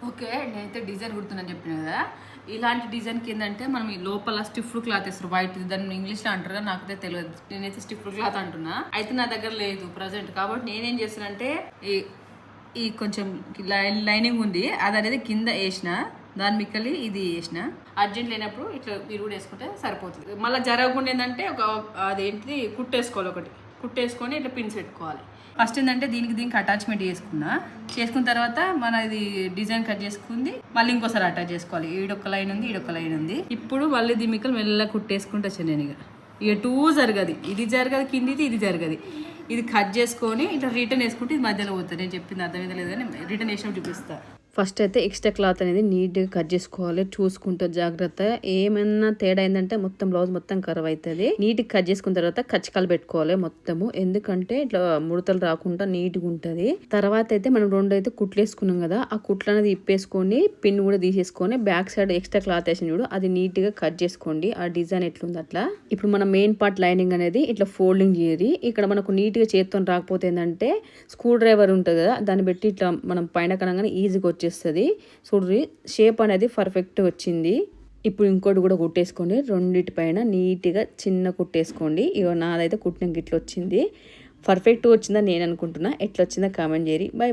Okay. నేనైతే design కుడుతున్నాను చెప్పిన కదా! ఇలాంటి డిజైన్‌కి ఏందంటే మనం ఈ లోపల స్టిఫ్డ్ క్లాత్ ఏస్తారు వైట్. దాన్ని ఇంగ్లీష్‌లో అంటారు కదా! నాకైతే తెలవదు. నేనైతే స్టిఫ్డ్ క్లాత్ అంటున్నా. అయితే నా దగ్గర లేదు ప్రెజెంట్. కాబట్టి నేనేం చేస్తానంటే ఈ ఈ కొంచెం లైనింగ్ ఉంది. అదనేది కింద ఏసిన. దాని మిక్కలి ఇది ఏసిన. అర్జెంట్ లేనప్పుడు ఇట్లా మీరు కూడా వేసుకుంటే సరిపోతుంది. మళ్ళీ జరగకుండా ఏంటంటే అదేంటిది కుట్టేసుకోవాలి ఒకటి. కుట్టేసుకొని ఇట్లా పిన్స్ పెట్టుకోవాలి. ఫస్ట్ ఏంటంటే దీనికి అటాచ్మెంట్ చేసుకున్న తర్వాత మన ఇది డిజైన్ కట్ చేసుకుంది మళ్ళీ ఇంకోసారి అటాచ్ చేసుకోవాలి. ఈడొక్క లైన్ ఉంది, ఈడొక్క లైన్ ఉంది. ఇప్పుడు మళ్ళీ దిమికలు మెల్లగా కుట్టేసుకుంటూ వచ్చాను నేను. ఇక టూ జరగదు, ఇది జరగదు, కిందిది ఇది జరగదు. ఇది కట్ చేసుకొని ఇట్లా రిటర్న్ వేసుకుంటే ఇది మధ్యలో పోతుంది. నేను చెప్పింది అర్థమైంది లేదు కానీ రిటర్న్ వేసినప్పుడు చూపిస్తాను. ఫస్ట్ అయితే ఎక్స్ట్రా క్లాత్ అనేది నీట్గా కట్ చేసుకోవాలి, చూసుకుంటూ జాగ్రత్త. ఏమైనా తేడా అయిందంటే మొత్తం బ్లౌజ్ మొత్తం కరవ్ అవుతుంది. నీట్గా కట్ చేసుకున్న తర్వాత కచ్చకాలు పెట్టుకోవాలి మొత్తము, ఎందుకంటే ఇట్లా ముడతలు రాకుండా నీట్గా ఉంటుంది. తర్వాత అయితే మనం రెండు అయితే కుట్లు వేసుకున్నాం కదా, ఆ కుట్లు అనేది ఇప్పేసుకొని పిన్ కూడా తీసేసుకొని బ్యాక్ సైడ్ ఎక్స్ట్రా క్లాత్ వేసిన చూడు అది నీట్గా కట్ చేసుకోండి. ఆ డిజైన్ ఎట్లుంది అట్లా. ఇప్పుడు మన మెయిన్ పార్ట్ లైనింగ్ అనేది ఇట్లా ఫోల్డింగ్ చేయరి. ఇక్కడ మనకు నీట్గా చేతితో రాకపోతే ఏంటంటే స్క్రూ డ్రైవర్ ఉంటుంది కదా, దాన్ని పెట్టి ఇట్లా మనం పైన కనగానే ఈజీగా వచ్చేస్తుంది. చూడ్రి షేప్ అనేది పర్ఫెక్ట్ వచ్చింది. ఇప్పుడు ఇంకోటి కూడా కుట్టేసుకోండి. రెండిటి పైన నీట్గా చిన్న కుట్టేసుకోండి. ఇక నాదైతే కుట్టిన గిట్ల వచ్చింది. పర్ఫెక్ట్ వచ్చిందని నేను అనుకుంటున్నా. ఎట్లా వచ్చిందో కామెంట్ చేయరి. బై.